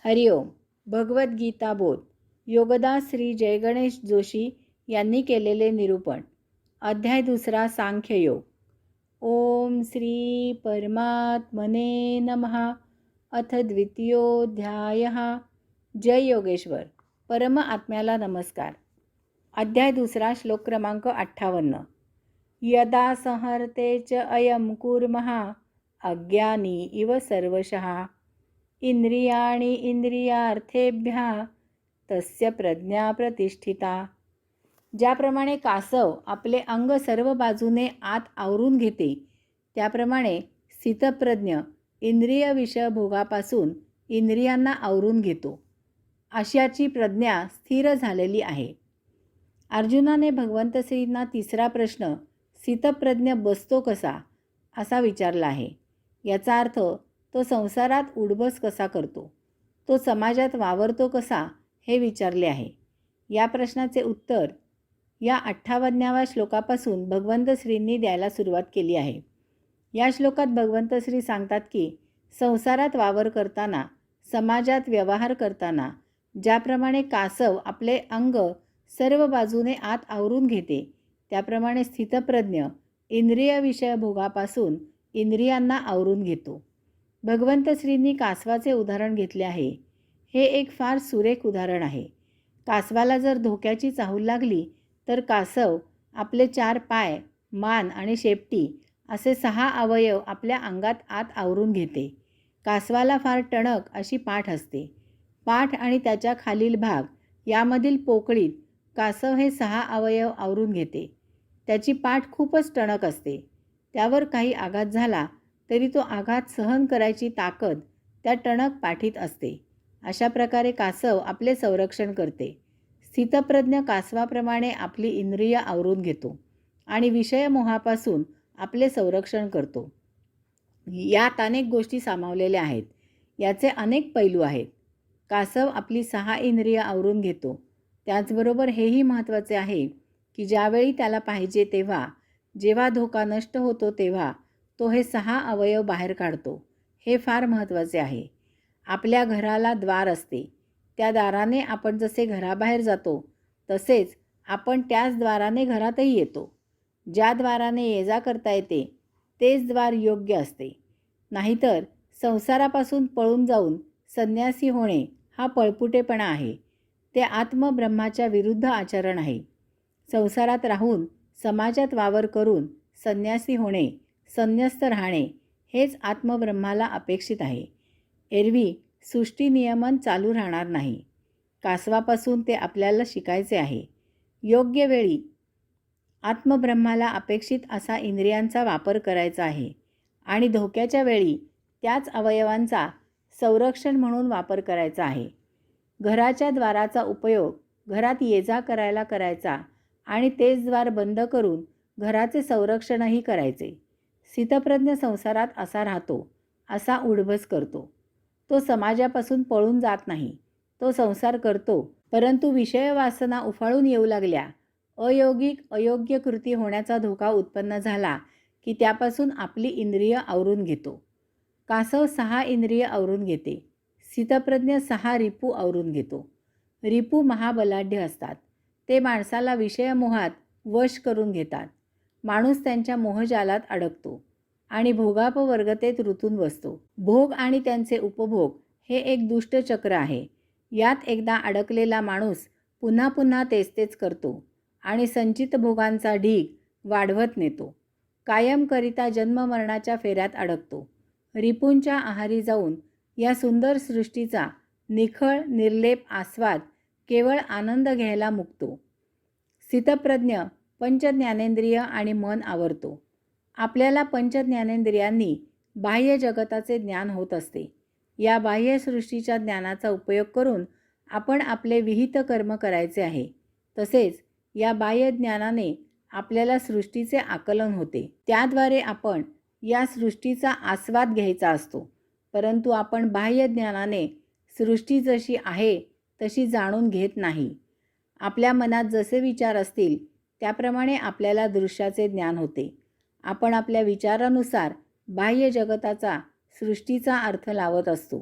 हरिओम. भगवद्गीता बोध. योगदास श्री जयगणेश जोशी यांनी केलेले निरूपण. अध्याय 2. सांख्ययोग. ओम श्री परमात्मने नमः. अथ द्वितीयोऽध्यायः. जय योगेश्वर. परम आत्म्याला नमस्कार. अध्याय 2. श्लोक क्रमांक 58. यदा संहर्ते च अयं कुर्मः अज्ञानी इव सर्वशः इंद्रियाणि इंद्रियार्थेभ्यः तस्य प्रज्ञा प्रतिष्ठिता. ज्याप्रमाणे कासव आपले अंग सर्व बाजूने आत आवरून घेते, त्याप्रमाणे स्थितप्रज्ञ इंद्रिय विषय भोगापासून इंद्रियांना आवरून घेतो. अशाची प्रज्ञा स्थिर झालेली आहे. अर्जुनाने भगवंत श्रींना तिसरा प्रश्न, स्थितप्रज्ञ बसतो कसा, असा विचारला आहे. याचा अर्थ तो संसारात उडबस कसा करतो, तो समाजात वावरतो कसा, हे विचारले आहे. या प्रश्नाचे उत्तर या 58व्या श्लोकापासून भगवंत श्रींनी द्यायला सुरुवात केली आहे. या श्लोकात भगवंत श्री सांगतात की संसारात वावर करताना, समाजात व्यवहार करताना ज्याप्रमाणे कासव आपले अंग सर्व बाजूने आत आवरून घेते, त्याप्रमाणे स्थितप्रज्ञ इंद्रिय विषय भोगापासून इंद्रियांना आवरून घेतो. भगवंत श्रींनी कासवाचे उदाहरण घेतले आहे. हे एक फार सुरेख उदाहरण आहे. कासवाला जर धोक्याची चाहूल लागली तर कासव आपले 4 पाय, मान आणि शेपटी असे 6 अवयव आपल्या अंगात आत आवरून घेते. कासवाला फार टणक अशी पाठ असते. पाठ आणि त्याच्या खालील भाग यामधील पोकळीत कासव हे 6 अवयव आवरून घेते. त्याची पाठ खूपच टणक असते. त्यावर काही आघात झाला तरी तो आघात सहन करायची ताकद त्या टणक पाठीत असते. अशा प्रकारे कासव आपले संरक्षण करते. स्थितप्रज्ञ कासवाप्रमाणे आपली इंद्रिय आवरून घेतो आणि विषयमोहापासून आपले संरक्षण करतो. यात अनेक गोष्टी सामावलेल्या आहेत. याचे अनेक पैलू आहेत. कासव आपली 6 इंद्रिय आवरून घेतो. त्याचबरोबर हेही महत्त्वाचे आहे की ज्यावेळी त्याला पाहिजे तेव्हा, जेव्हा धोका नष्ट होतो तेव्हा तो हे 6 अवयव बाहेर काढतो. हे फार महत्त्वाचे आहे. आपल्या घराला द्वार असते. त्या दाराने आपण जसे घराबाहेर जातो तसेच आपण त्याच द्वाराने घरातही येतो. ज्या द्वाराने ये जा करता येते तेच द्वार योग्य असते. नाहीतर संसारापासून पळून जाऊन संन्यासी होणे हा पळपुटेपणा आहे. ते आत्मब्रह्माच्या विरुद्ध आचरण आहे. संसारात राहून समाजात वावर करून संन्यासी होणे, संन्यस्त राहणे हेच आत्मब्रह्माला अपेक्षित आहे. एरवी सृष्टी नियमन चालू राहणार नाही. कासवापासून ते आपल्याला शिकायचे आहे. योग्य वेळी आत्मब्रह्माला अपेक्षित असा इंद्रियांचा वापर करायचा आहे आणि धोक्याच्या वेळी त्याच अवयवांचा संरक्षण म्हणून वापर करायचा आहे. घराच्या द्वाराचा उपयोग घरात ये जा करायला करायचा आणि तेच द्वार बंद करून घराचे संरक्षणही करायचे. स्थितप्रज्ञ संसारात असा राहतो, असा उडबस करतो. तो समाजापासून पळून जात नाही. तो संसार करतो, परंतु विषय वासना उफाळून येऊ लागल्या, अयोगिक अयोग्य कृती होण्याचा धोका उत्पन्न झाला की त्यापासून आपली इंद्रिय आवरून घेतो. कासव 6 इंद्रिय आवरून घेते. स्थितप्रज्ञ 6 रिपू आवरून घेतो. रिपू महाबलाढ्य असतात. ते माणसाला विषयमोहात वश करून घेतात. माणूस त्यांच्या मोहजालात अडकतो आणि भोगापवर्गतेत रुतून बसतो. भोग आणि त्यांचे उपभोग हे एक दुष्ट चक्र आहे. यात एकदा अडकलेला माणूस पुन्हा पुन्हा तेच करतो आणि संचित भोगांचा ढीग वाढवत नेतो. कायमकरिता जन्ममरणाच्या फेऱ्यात अडकतो. रिपूंच्या आहारी जाऊन या सुंदर सृष्टीचा निखळ निर्लेप आस्वाद केवळ आनंद घ्यायला मुकतो. स्थितप्रज्ञ पंचज्ञानेंद्रिय आणि मन आवरतो. आपल्याला पंचज्ञानेंद्रियांनी बाह्य जगताचे ज्ञान होत असते. या बाह्य सृष्टीच्या ज्ञानाचा उपयोग करून आपण आपले विहित कर्म करायचे आहे. तसेच या बाह्य ज्ञानाने आपल्याला सृष्टीचे आकलन होते. त्याद्वारे आपण या सृष्टीचा आस्वाद घ्यायचा असतो. परंतु आपण बाह्य ज्ञानाने सृष्टी जशी आहे तशी जाणून घेत नाही. आपल्या मनात जसे विचार असतील त्याप्रमाणे आपल्याला दृश्याचे ज्ञान होते. आपण आपल्या विचारानुसार बाह्य जगताचा, सृष्टीचा अर्थ लावत असतो.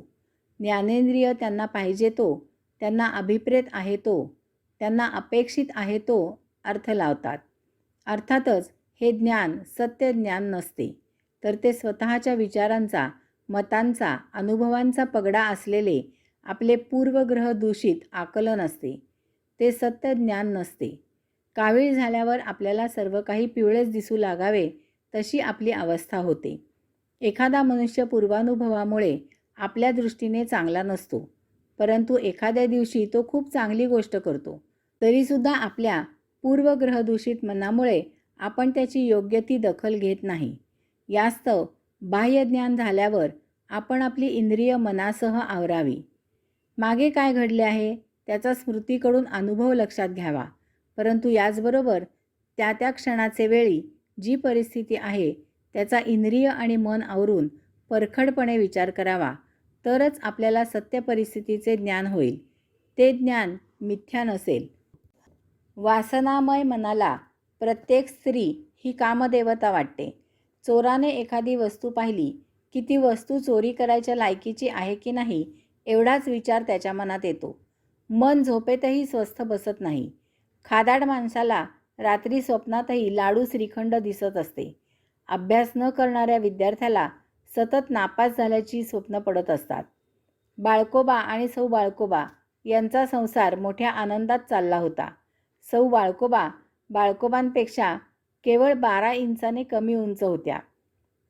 ज्ञानेंद्रिय त्यांना पाहिजे तो, त्यांना अभिप्रेत आहे तो, त्यांना अपेक्षित आहे तो अर्थ लावतात. अर्थातच हे ज्ञान सत्य ज्ञान नसते, तर ते स्वतःच्या विचारांचा, मतांचा, अनुभवांचा पगडा असलेले आपले पूर्वग्रह दूषित आकलन असते. ते सत्य ज्ञान नसते. कावीळ झाल्यावर आपल्याला सर्व काही पिवळेच दिसू लागावे तशी आपली अवस्था होते. एखादा मनुष्य पूर्वानुभवामुळे आपल्या दृष्टीने चांगला नसतो, परंतु एखाद्या दिवशी तो खूप चांगली गोष्ट करतो. तरीसुद्धा आपल्या पूर्वग्रहदूषित मनामुळे आपण त्याची योग्य ती दखल घेत नाही. यास्तव बाह्यज्ञान झाल्यावर आपण आपली इंद्रिय मनासह आवरावी. मागे काय घडले आहे त्याचा स्मृतीकडून अनुभव लक्षात घ्यावा, परंतु याचबरोबर त्या त्या क्षणाचे वेळी जी परिस्थिती आहे त्याचा इंद्रिय आणि मन आवरून परखडपणे विचार करावा, तरच आपल्याला सत्य परिस्थितीचे ज्ञान होईल. ते ज्ञान मिथ्या नसेल. वासनामय मनाला प्रत्येक स्त्री ही कामदेवता वाटते. चोराने एखादी वस्तू पाहिली की ती वस्तू चोरी करायच्या लायकीची आहे की नाही एवढाच विचार त्याच्या मनात येतो. मन झोपेतही स्वस्थ बसत नाही. खादाड माणसाला रात्री स्वप्नातही लाडू श्रीखंड दिसत असते. अभ्यास न करणाऱ्या विद्यार्थ्याला सतत नापास झाल्याची स्वप्न पडत असतात. बाळकोबा आणि सौ बाळकोबा यांचा संसार मोठ्या आनंदात चालला होता. सौ बाळकोबा बाळकोबांपेक्षा केवळ 12 इंचाने कमी उंच होत्या.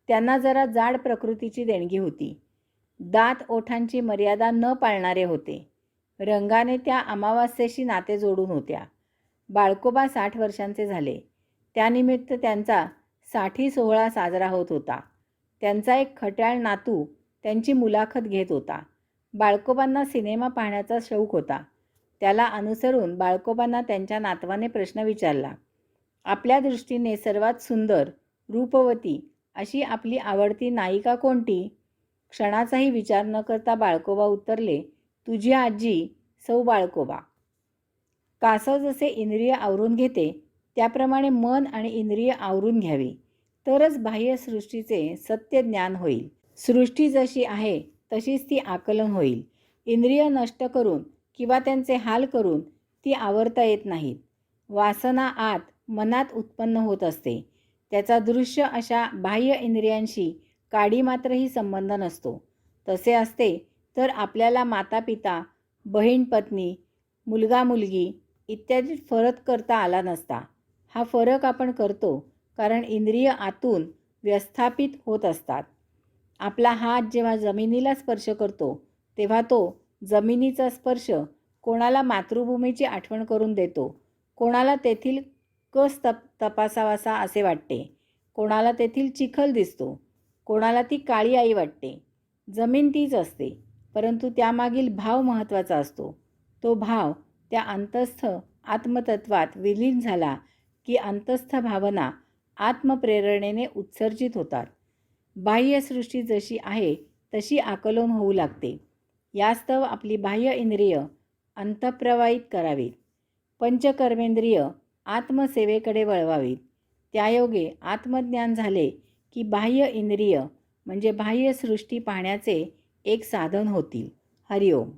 त्यांना जरा जाड प्रकृतीची देणगी होती. दात ओठांची मर्यादा न पाळणारे होते. रंगाने त्या अमावास्येशी नाते जोडून होत्या. बाळकोबा 60 वर्षांचे झाले. त्यानिमित्त त्यांचा 60 सोहळा साजरा होत होता. त्यांचा एक खट्याळ नातू त्यांची मुलाखत घेत होता. बाळकोबांना सिनेमा पाहण्याचा शौक होता. त्याला अनुसरून बाळकोबांना त्यांच्या नातवाने प्रश्न विचारला. आपल्या दृष्टीने सर्वात सुंदर, रूपवती अशी आपली आवडती नायिका कोणती? क्षणाचाही विचार न करता बाळकोबा उत्तरले, तुझी आजी सौ बाळकोबा. कासव जसे इंद्रिय आवरून घेते त्याप्रमाणे मन आणि इंद्रिय आवरून घ्यावी, तरच बाह्यसृष्टीचे सत्य ज्ञान होईल. सृष्टी जशी आहे तशीच ती आकलन होईल. इंद्रिय नष्ट करून किंवा त्यांचे हाल करून ती आवरता येत नाहीत. वासना आत मनात उत्पन्न होत असते. त्याचा दृश्य अशा बाह्य इंद्रियांशी काडी मात्रही संबंध नसतो. तसे असते तर आपल्याला माता पिता, बहीण पत्नी, मुलगा मुलगी इत्यादी फरक करता आला नसता. हा फरक आपण करतो कारण इंद्रिय आतून व्यस्थापित होत असतात. आपला हात जेव्हा जमिनीला स्पर्श करतो तेव्हा तो जमिनीचा स्पर्श कोणाला मातृभूमीची आठवण करून देतो, कोणाला तेथील कस तपासावासा असे वाटते, कोणाला तेथील चिखल दिसतो, कोणाला ती काळी आई वाटते. जमीन तीच असते, परंतु त्यामागील भाव महत्त्वाचा असतो. तो भाव त्या अंतस्थ आत्मतत्वात विलीन झाला की अंतस्थ भावना आत्मप्रेरणेने उत्सर्जित होतात. बाह्यसृष्टी जशी आहे तशी आकलन होऊ लागते. यास्तव आपली बाह्य इंद्रिय अंतःप्रवाहित करावीत. पंचकर्मेंद्रिय आत्मसेवेकडे वळवावीत. त्यायोगे आत्मज्ञान झाले की बाह्य इंद्रिय म्हणजे बाह्यसृष्टी पाहण्याचे एक साधन होतील. हरिओम.